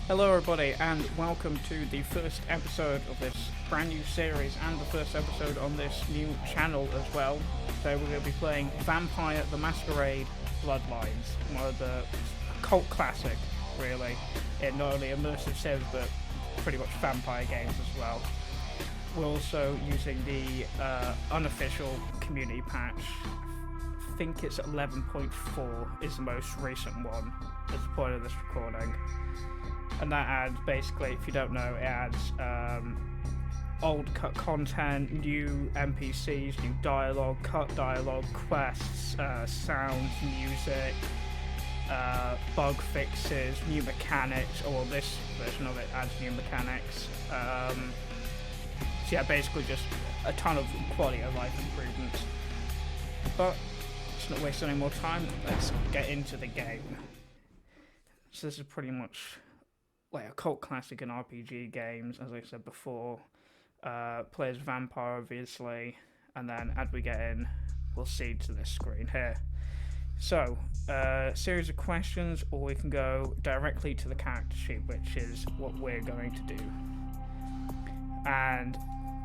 Hello everybody and welcome to the first episode of this brand new series and the first episode on this new channel as well. Today we're going to be playing Vampire the Masquerade Bloodlines, one of the cult classic really, in not only immersive sims but pretty much vampire games as well. We're also using the unofficial community patch. I think it's 11.4 is the most recent one at the point of this recording. And that adds, basically, if you don't know, it adds old cut content, new NPCs, new dialogue, cut dialogue, quests, sounds, music, bug fixes, new mechanics, or this version of it adds new mechanics. So yeah, basically just a ton of quality of life improvements. But let's not waste any more time, let's get into the game. So this is pretty much like a cult classic in RPG games, as I said before. Plays vampire, obviously, and then as we get in, we'll see to this screen here. So, series of questions, or we can go directly to the character sheet, which is what we're going to do. And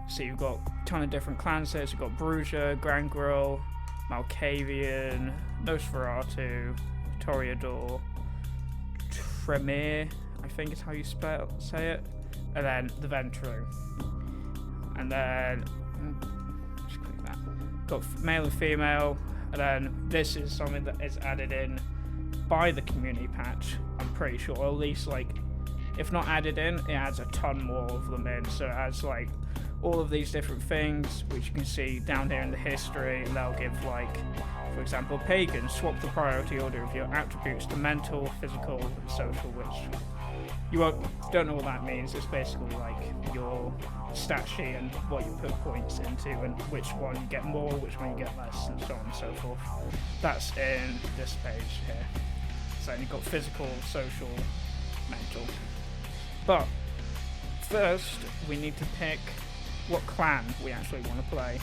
so you've got a ton of different clans here. So you've got Bruja, Gangrel, Malkavian, Nosferatu, Toreador, Tremere, I think is how you say it, and then the Ventru. And then, just click that. Got male and female, and then this is something that is added in by the community patch, I'm pretty sure, or at least, like, if not added in, it adds a ton more of them in, so it adds, like, all of these different things, which you can see down here in the history, and they'll give, like, for example, Pagan, swap the priority order of your attributes to mental, physical, and social, which you don't know what that means. It's basically like your stat sheet and what you put points into and which one you get more, which one you get less, and so on and so forth. That's in this page here. So you've got physical, social, mental. But first, we need to pick what clan we actually want to play.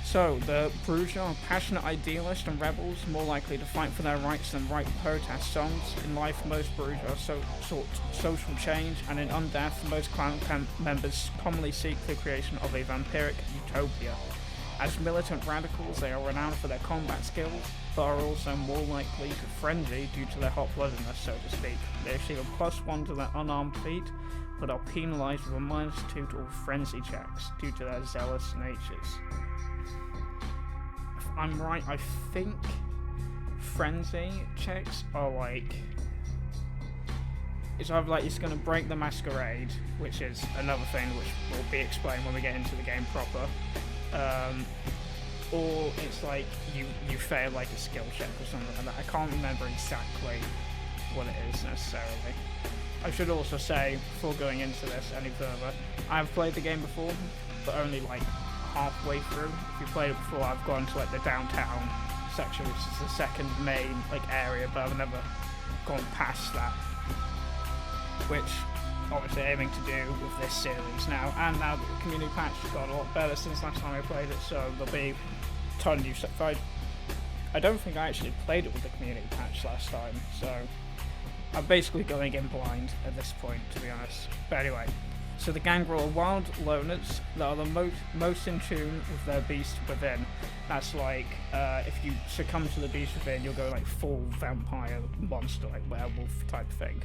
So, the Bruja are passionate idealists and rebels, more likely to fight for their rights than write protest songs. In life, most Bruja sought social change, and in Undeath, most clan members commonly seek the creation of a vampiric utopia. As militant radicals, they are renowned for their combat skills, but are also more likely to frenzy due to their hot-bloodedness, so to speak. They receive a +1 to their unarmed feat, but are penalised with a -2 to all frenzy checks due to their zealous natures. I'm right, I think frenzy checks are like, it's either like it's going to break the Masquerade, which is another thing which will be explained when we get into the game proper, or it's like you fail like a skill check or something like that. I can't remember exactly what it is necessarily. I should also say, before going into this any further, I've played the game before, but only like halfway through. If you played it before, I've gone to like the downtown section, which is the second main like area, but I've never gone past that, which obviously aiming to do with this series now. And now the community patch has got a lot better since last time I played it, so there'll be a ton of new stuff. I don't think I actually played it with the community patch last time, so I'm basically going in blind at this point, to be honest. But anyway, so the Gangrel are wild loners that are the most in tune with their beast within. That's like, if you succumb to the beast within, you'll go like full vampire monster, like werewolf type thing,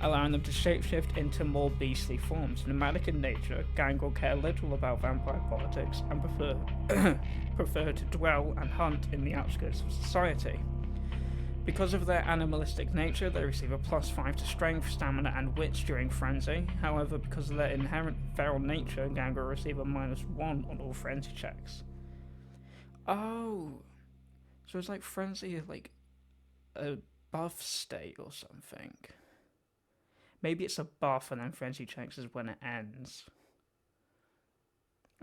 allowing them to shapeshift into more beastly forms. Nomadic in nature, Gangrel care little about vampire politics and prefer to dwell and hunt in the outskirts of society. Because of their animalistic nature, they receive a +5 to strength, stamina, and wits during frenzy. However, because of their inherent feral nature, Gangrel receive a -1 on all frenzy checks. Oh, so it's like frenzy is like a buff state or something. Maybe it's a buff and then frenzy checks is when it ends.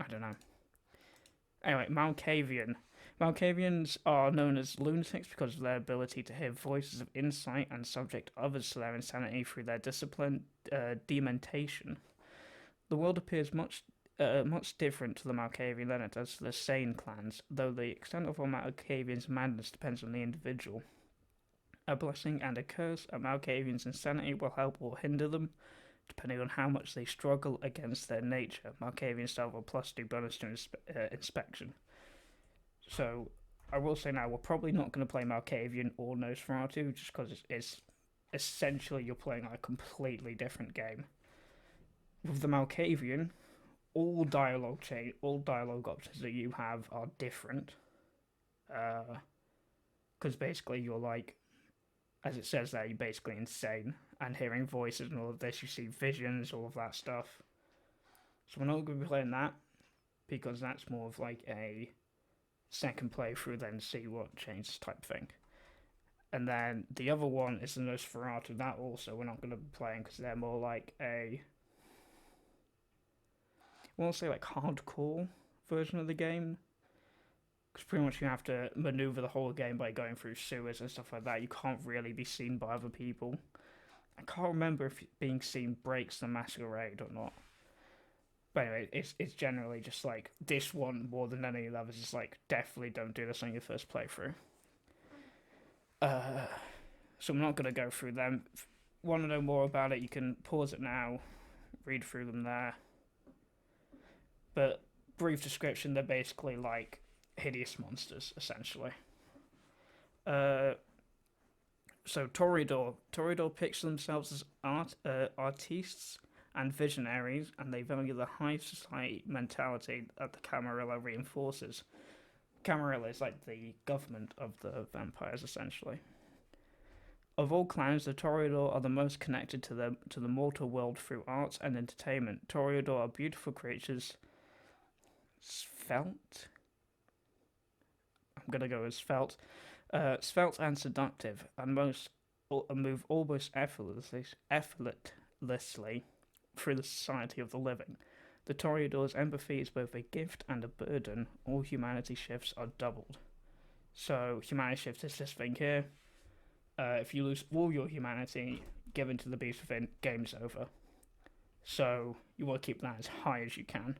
I don't know. Anyway, Malkavian. Malkavians are known as lunatics because of their ability to hear voices of insight and subject others to their insanity through their discipline, dementation. The world appears much different to the Malkavian than it does to the Sane clans, though the extent of Malkavian's madness depends on the individual. A blessing and a curse. A Malkavian's insanity will help or hinder them, depending on how much they struggle against their nature. Malkavians have a +2 bonus to inspection. So, I will say now, we're probably not going to play Malkavian or Nosferatu, just because it's essentially you're playing like a completely different game. With the Malkavian, all dialogue options that you have are different. Because basically you're like, as it says there, you're basically insane. And hearing voices and all of this, you see visions, all of that stuff. So we're not going to be playing that, because that's more of like a second playthrough, then see what changes type thing. And then the other one is the Nosferatu. That also we're not going to be playing, because they're more like a, I won't say like hardcore version of the game, because pretty much you have to maneuver the whole game by going through sewers and stuff like that. You can't really be seen by other people. I can't remember if being seen breaks the Masquerade or not. But anyway, it's generally just like, this one more than any of the others is like, definitely don't do this on your first playthrough. So I'm not going to go through them. If you want to know more about it, you can pause it now, read through them there. But brief description, they're basically like hideous monsters, essentially. So Toreador picture themselves as artistes and visionaries, and they value the high society mentality that the Camarilla reinforces. Camarilla is like the government of the vampires, essentially. Of all clans, the Toreador are the most connected to the mortal world through arts and entertainment. Toreador are beautiful creatures, svelte. I'm gonna go with svelte. Svelte and seductive, and move almost effortlessly through the society of the living. The Toreador's empathy is both a gift and a burden. All humanity shifts are doubled. So humanity shift is this thing here. If you lose all your humanity given to the beast within, game's over. So you want to keep that as high as you can.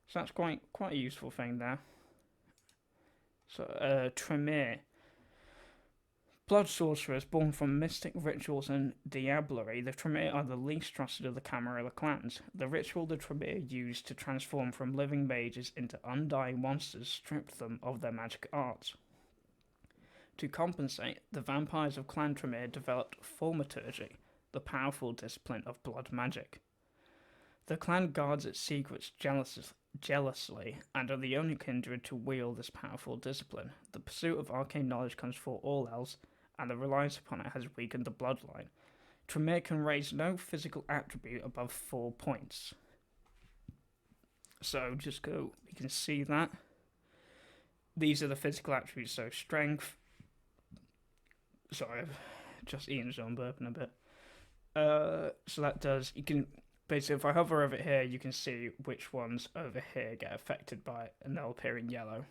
So that's quite a useful thing there. So Tremere. Blood sorcerers born from mystic rituals and diablerie, the Tremere are the least trusted of the Camarilla clans. The ritual the Tremere used to transform from living mages into undying monsters stripped them of their magic arts. To compensate, the vampires of Clan Tremere developed thaumaturgy, the powerful discipline of blood magic. The clan guards its secrets jealously, and are the only kindred to wield this powerful discipline. The pursuit of arcane knowledge comes before all else, and the reliance upon it has weakened the bloodline. Tremere can raise no physical attribute above 4 points. So just go, you can see that. These are the physical attributes, so strength. Sorry, I've just eaten, so I'm burping a bit. So that does, you can, basically if I hover over here, you can see which ones over here get affected by it, and they'll appear in yellow.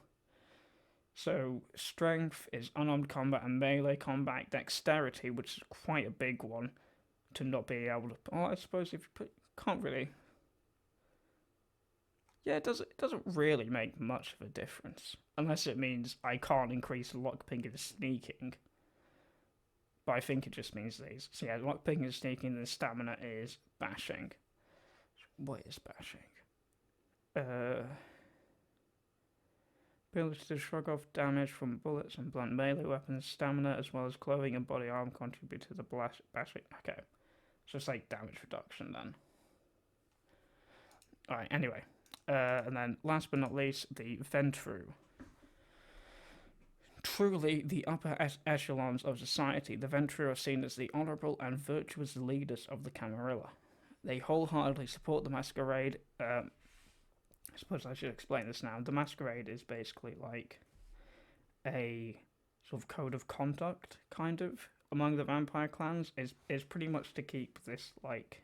So strength is unarmed combat and melee combat. Dexterity, which is quite a big one, to not be able to. Oh, I suppose if you put, can't really. Yeah, it doesn't really make much of a difference, unless it means I can't increase lockpicking and sneaking. But I think it just means these. So yeah, lockpicking and sneaking, and the stamina is bashing. What is bashing? Ability to shrug off damage from bullets and blunt melee weapons, stamina as well as clothing and body armor contribute to the bashing. Okay, so it's like damage reduction then. Alright, anyway. And then last but not least, the Ventru. Truly the upper echelons of society, the Ventru are seen as the honourable and virtuous leaders of the Camarilla. They wholeheartedly support the Masquerade. I suppose I should explain this now. The Masquerade is basically like a sort of code of conduct, kind of, among the vampire clans. Is pretty much to keep this, like,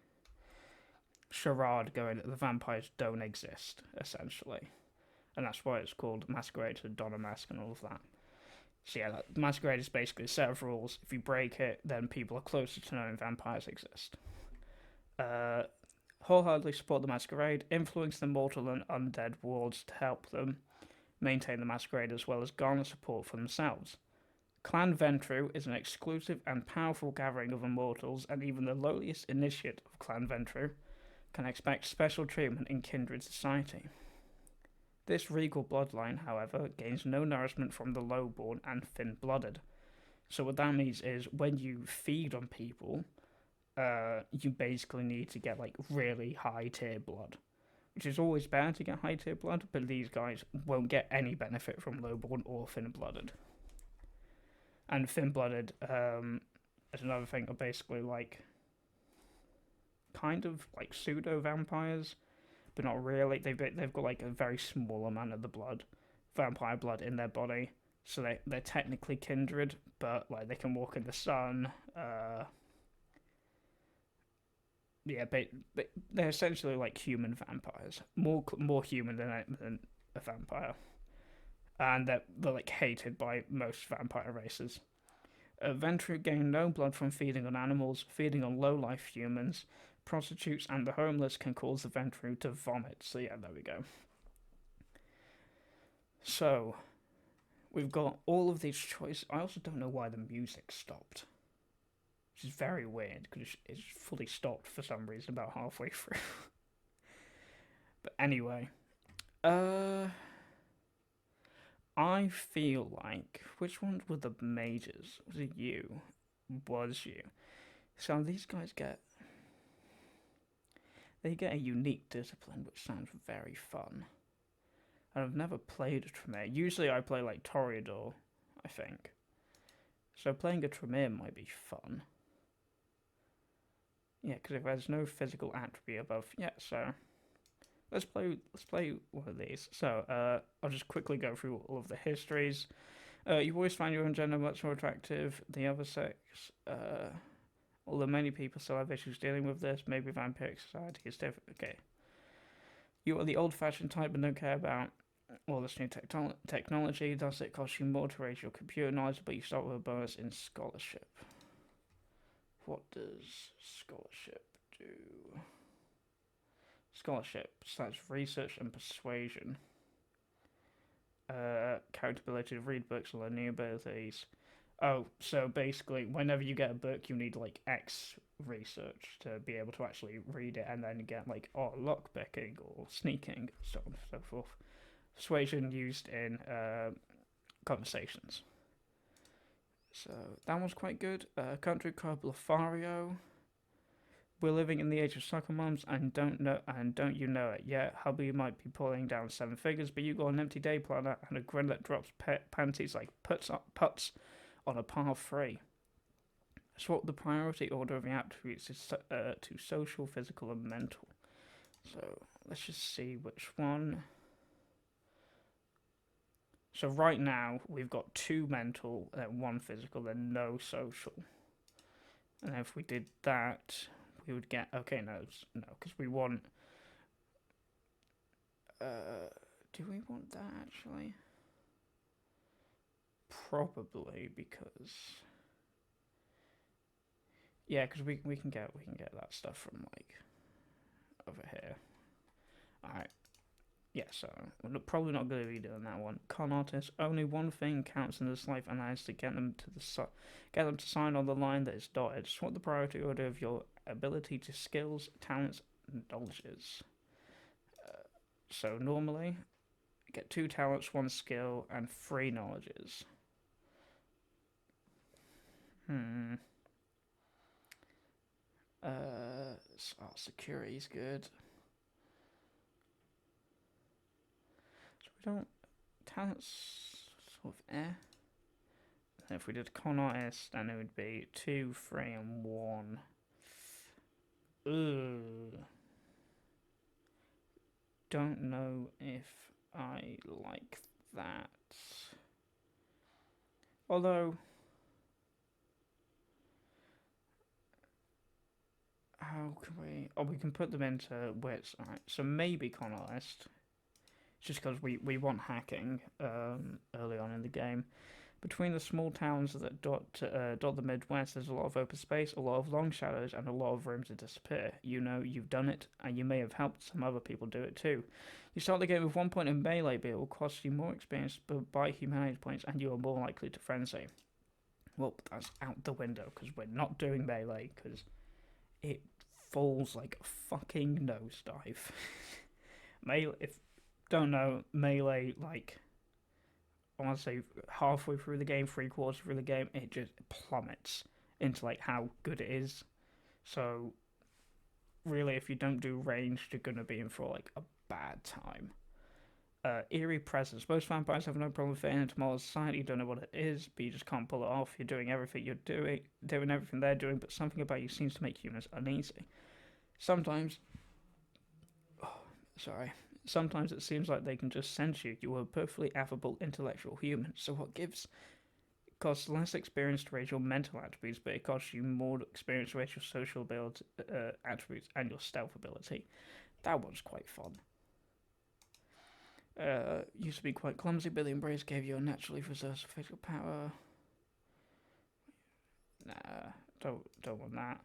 charade going that the vampires don't exist, essentially. And that's why it's called Masquerade to Donna Mask and all of that. So yeah, Masquerade is basically a set of rules. If you break it, then people are closer to knowing vampires exist. Wholeheartedly support the Masquerade, influence the mortal and undead wards to help them maintain the Masquerade as well as garner support for themselves. Clan Ventru is an exclusive and powerful gathering of immortals, and even the lowliest initiate of Clan Ventru can expect special treatment in kindred society. This regal bloodline, however, gains no nourishment from the lowborn and thin-blooded. So what that means is when you feed on people, you basically need to get like really high tier blood, which is always better to get high tier blood, but these guys won't get any benefit from lowborn or thin-blooded. And thin-blooded is another thing, are basically like kind of like pseudo vampires, but not really. They've got like a very small amount of the blood, vampire blood in their body, so they're technically kindred, but like they can walk in the sun. Yeah, but they're essentially like human vampires, more human than a vampire, and they're like hated by most vampire races. Ventru gain no blood from feeding on animals. Feeding on low-life humans, prostitutes, and the homeless can cause the Ventru to vomit. So yeah, there we go. So, we've got all of these choices. I also don't know why the music stopped, which is very weird, because it's fully stopped for some reason about halfway through. But anyway, I feel like, which ones were the mages? Was it you? Was you? So these guys get a unique discipline, which sounds very fun. And I've never played a Tremere. Usually I play like Toreador, I think. So playing a Tremere might be fun. Yeah, because if there's no physical attribute above, yeah. So let's play one of these. So I'll just quickly go through all of the histories. You always find your own gender much more attractive than the other sex. Although many people still have issues dealing with this, maybe vampiric society is different. Okay. You are the old-fashioned type and don't care about all this new technology. Thus, it costs you more to raise your computer knowledge, but you start with a bonus in scholarship. What does scholarship do? Scholarship / research and persuasion. Character ability to read books and learn new abilities. Oh, so basically, whenever you get a book, you need like X research to be able to actually read it, and then get like lockpicking or sneaking, so on and so forth. Persuasion used in conversations. So that one's quite good. Country Club Lothario. We're living in the age of sucker mums, and don't you know it yet? Hubby you might be pulling down 7 figures, but you got an empty day planner and a grin that drops panties like putts on a par 3. Swap the priority order of the attributes to social, physical, and mental. So let's just see which one. So right now we've got 2 mental, then 1 physical, then no social. And if we did that, we would get because we want. Do we want that actually? Probably, because yeah, because we can get that stuff from like over here. All right. Yeah, so we're probably not going to be doing that one. Con artist. Only one thing counts in this life, and that is to get them to sign on the line that is dotted. Swap the priority order of your ability to skills, talents, and knowledges. So normally, get 2 talents, 1 skill, and 3 knowledges. Security's good. We don't talents sort of and if we did con artist, then it would be 2, 3, and 1. Don't know if I like that. Although, how can we? Oh, we can put them into wits. Alright, so maybe con artist. Just because we want hacking early on in the game. Between the small towns that dot the Midwest, there's a lot of open space, a lot of long shadows, and a lot of room to disappear. You know you've done it, and you may have helped some other people do it too. You start the game with 1 point in melee, but it will cost you more experience by humanity points, and you are more likely to frenzy. Well, that's out the window because we're not doing melee because it falls like a fucking nosedive. Melee, if don't know, melee, like, I want to say halfway through the game, 3/4 through the game, it just plummets into like how good it is. So really, if you don't do ranged, you're gonna be in for like a bad time. Eerie presence. Most vampires have no problem fitting into modern society. You don't know what it is, but you just can't pull it off. You're doing everything doing everything they're doing, but something about you seems to make humans uneasy. Sometimes, sometimes it seems like they can just sense you. You are a perfectly affable, intellectual human. So what gives? It costs less experience to raise your mental attributes, but it costs you more experience to raise your social ability, attributes and your stealth ability. That one's quite fun. Used to be quite clumsy, but the embrace gave you a naturally reserved physical power. Nah, don't want that.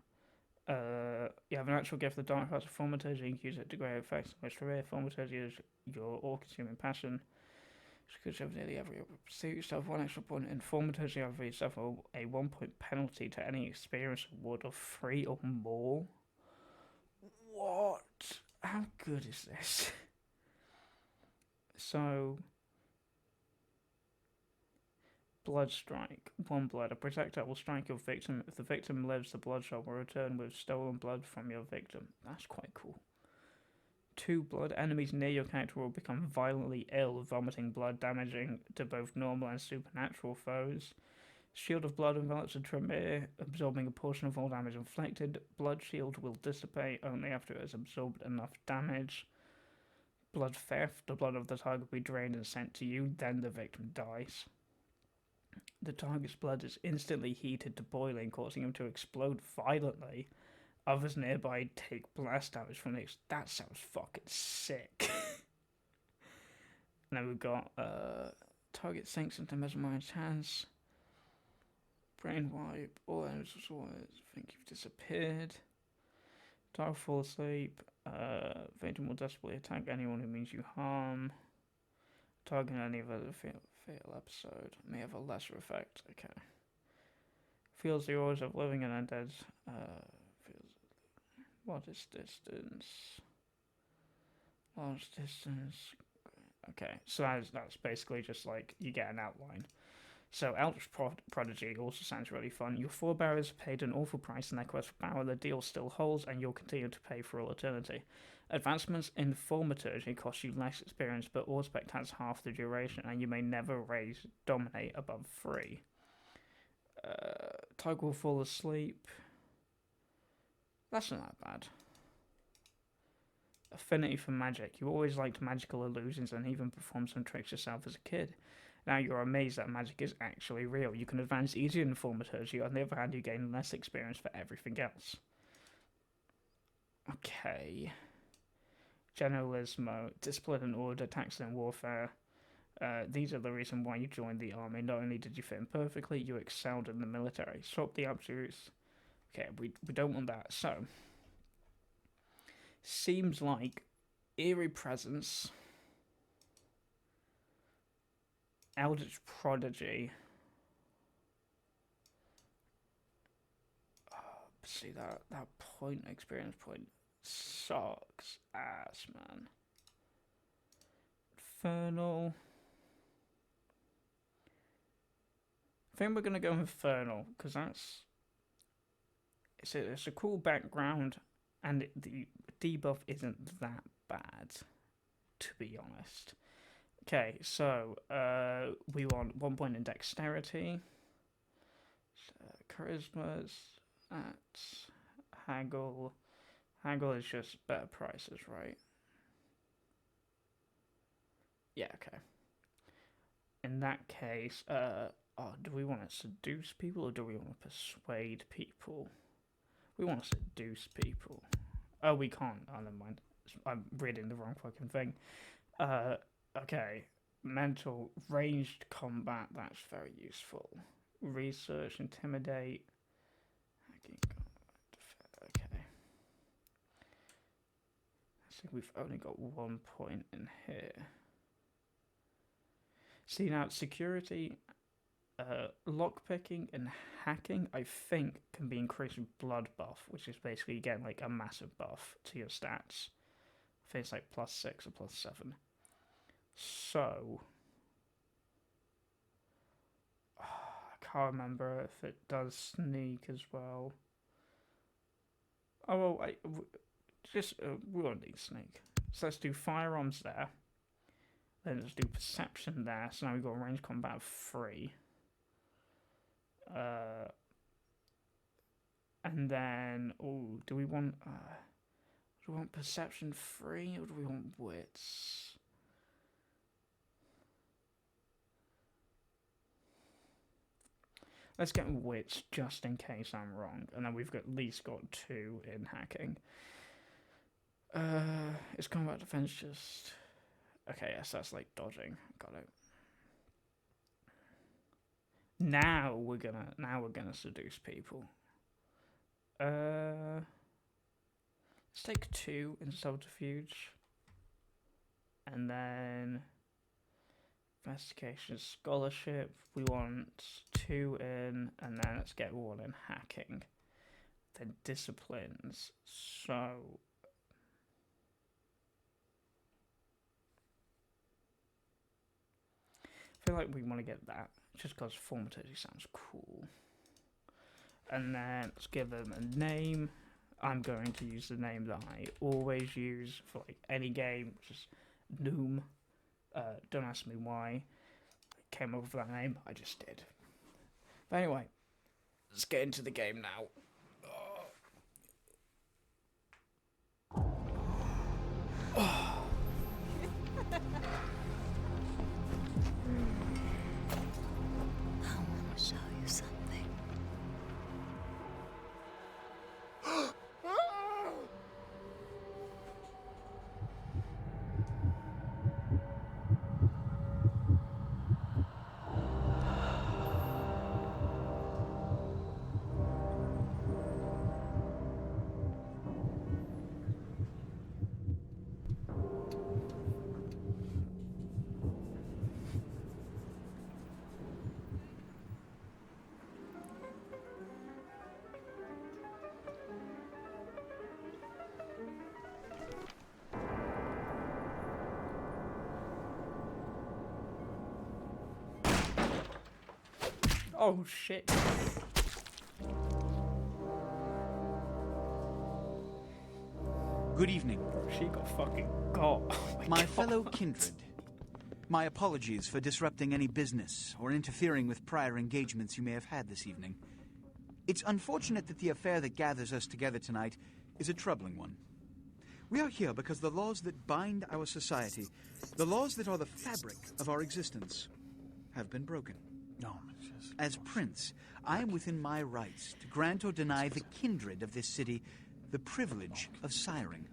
You have a natural gift of the dark arts of thaumaturgy. You can use it to great effects in which career. Thaumaturgy is your all-consuming passion. Which could have nearly every pursuit. Yourself 1 extra point in thaumaturgy. However, you suffer a 1-point penalty to any experience award of 3 or more. What? How good is this? So, blood strike. 1 blood. A projectile will strike your victim. If the victim lives, the bloodshot will return with stolen blood from your victim. That's quite cool. 2 blood. Enemies near your character will become violently ill, vomiting blood, damaging to both normal and supernatural foes. Shield of blood envelops a Tremere, absorbing a portion of all damage inflicted. Blood shield will dissipate only after it has absorbed enough damage. Blood theft. The blood of the target will be drained and sent to you, then the victim dies. The target's blood is instantly heated to boiling, causing him to explode violently. Others nearby take blast damage from this. That sounds fucking sick. And then we've got target sinks into mesmerized hands. Brain wipe. All enemies think you've disappeared. Target fall asleep. Victim will desperately attack anyone who means you harm. Target any of the fatal episode may have a lesser effect. Okay. Feels the aura of living and undead. What is distance? Large distance. Okay, so that's basically just like you get an outline. So Eldritch Prodigy also sounds really fun. Your forebears paid an awful price in their quest for power. The deal still holds, and you'll continue to pay for all eternity. Advancements in Thaumaturgy cost you less experience, but Auspect has half the duration, and you may never raise Dominate above 3. Tiger will fall asleep. That's not that bad. Affinity for magic. You always liked magical illusions and even performed some tricks yourself as a kid. Now you're amazed that magic is actually real. You can advance easier in Thaumaturgy. On the other hand, you gain less experience for everything else. Okay. Generalismo. Discipline and order. Tactics and warfare. These are the reason why you joined the army. Not only did you fit in perfectly, you excelled in the military. Swap the absolutes. Okay, we don't want that. So, seems like eerie presence, Eldritch Prodigy. See that experience point sucks ass, man. Infernal. I think we're gonna go Infernal because that's it's a cool background, and the debuff isn't that bad, to be honest. Okay, so we want 1 point in dexterity. Charisma's at haggle. Haggle is just better prices, right? Yeah, okay. In that case, do we want to seduce people or do we want to persuade people? We want to seduce people. Oh, we can't. Oh, never mind. I'm reading the wrong fucking thing. Okay. Mental ranged combat. That's very useful. Research, intimidate. Okay. I think we've only got 1 point in here. See, now security Lockpicking and hacking, I think, can be increased with blood buff, which is basically getting like a massive buff to your stats. I think it's like +6 or +7. So I can't remember if it does sneak as well. Oh well, we won't need sneak. So let's do firearms there. Then let's do perception there. So now we've got range combat of 3. And then, do we want perception 3 or do we want wits? Let's get wits just in case I'm wrong, and then we've at least got 2 in hacking. Is combat defense just... Okay, yes, that's like dodging. Got it. Now we're gonna seduce people. Let's take 2 in subterfuge, and then investigation scholarship. We want 2 in, and then let's get 1 in hacking. Then disciplines. So I feel like we want to get that just because formativity sounds cool. And then let's give them a name. I'm going to use the name that I always use for like any game, which is Noom. Don't ask me why I came up with that name, I just did. But anyway, let's get into the game now. Oh shit. Good evening. She got fucking got. Oh my fellow kindred. My apologies for disrupting any business or interfering with prior engagements you may have had this evening. It's unfortunate that the affair that gathers us together tonight is a troubling one. We are here because the laws that bind our society, the laws that are the fabric of our existence, have been broken. No. As Prince, I am within my rights to grant or deny the kindred of this city the privilege of siring.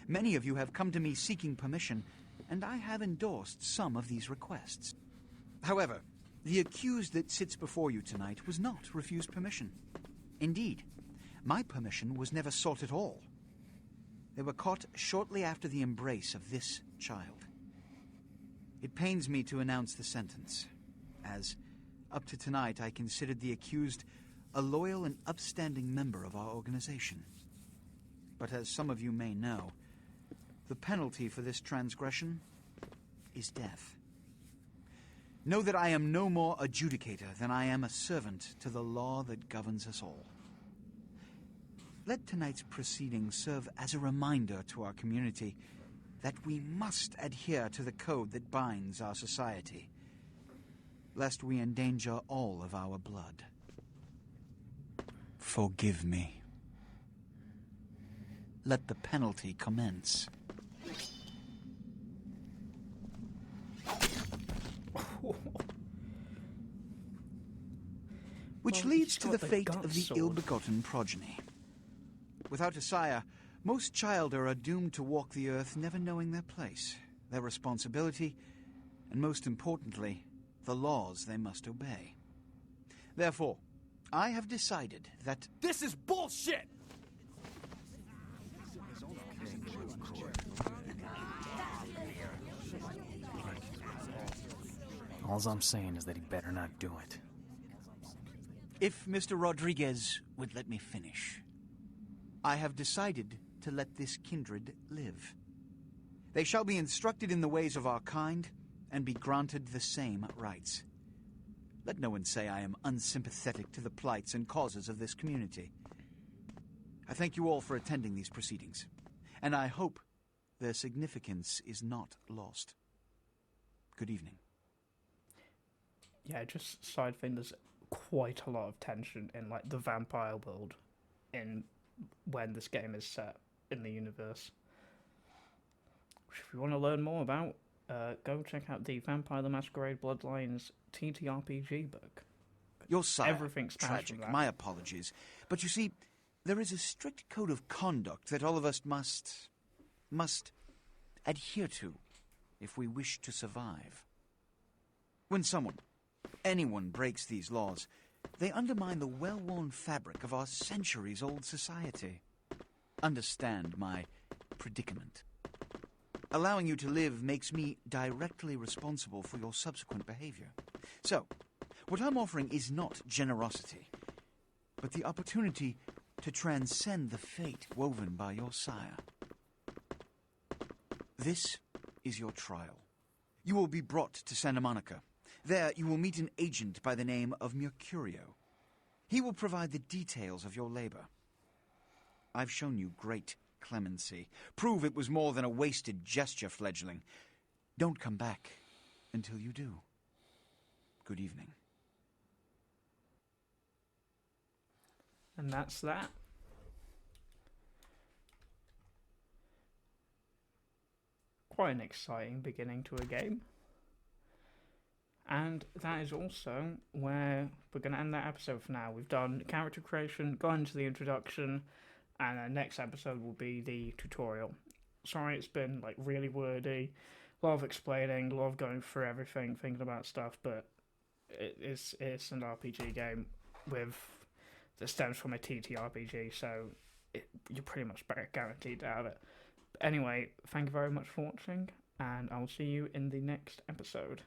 Many of you have come to me seeking permission, and I have endorsed some of these requests. However, the accused that sits before you tonight was not refused permission. Indeed, my permission was never sought at all. They were caught shortly after the embrace of this child. It pains me to announce the sentence, as up to tonight I considered the accused a loyal and upstanding member of our organization. But as some of you may know, the penalty for this transgression is death. Know that I am no more adjudicator than I am a servant to the law that governs us all. Let tonight's proceedings serve as a reminder to our community that we must adhere to the code that binds our society, lest we endanger all of our blood. Forgive me. Let the penalty commence. Which leads to the fate of the ill-begotten progeny. Without a sire, most childer are doomed to walk the earth never knowing their place, their responsibility, and most importantly, the laws they must obey. Therefore, I have decided that... This is bullshit! All I'm saying is that he better not do it. If Mr. Rodriguez would let me finish. I have decided to let this kindred live. They shall be instructed in the ways of our kind and be granted the same rights. Let no one say I am unsympathetic to the plights and causes of this community. I thank you all for attending these proceedings, and I hope their significance is not lost. Good evening. Yeah, just side thing, there's quite a lot of tension in like the vampire world in when this game is set in the universe. If you want to learn more about, go check out the Vampire the Masquerade Bloodlines TTRPG book. Your sire, Everything spans tragic, from that. my apologies. But you see, there is a strict code of conduct that all of us must adhere to if we wish to survive. When anyone breaks these laws, they undermine the well-worn fabric of our centuries-old society. Understand my predicament. Allowing you to live makes me directly responsible for your subsequent behavior. So, what I'm offering is not generosity, but the opportunity to transcend the fate woven by your sire. This is your trial. You will be brought to Santa Monica. There you will meet an agent by the name of Mercurio. He will provide the details of your labor. I've shown you great clemency. Prove it was more than a wasted gesture, fledgling. Don't come back until you do. Good evening. And that's that. Quite an exciting beginning to a game. And that is also where we're going to end that episode for now. We've done character creation, gone into the introduction, and our next episode will be the tutorial. Sorry, it's been like really wordy, a lot of explaining, a lot of going through everything, thinking about stuff, but it's an RPG game that stems from a TTRPG, so you're pretty much guaranteed to have it. But anyway, thank you very much for watching, and I'll see you in the next episode.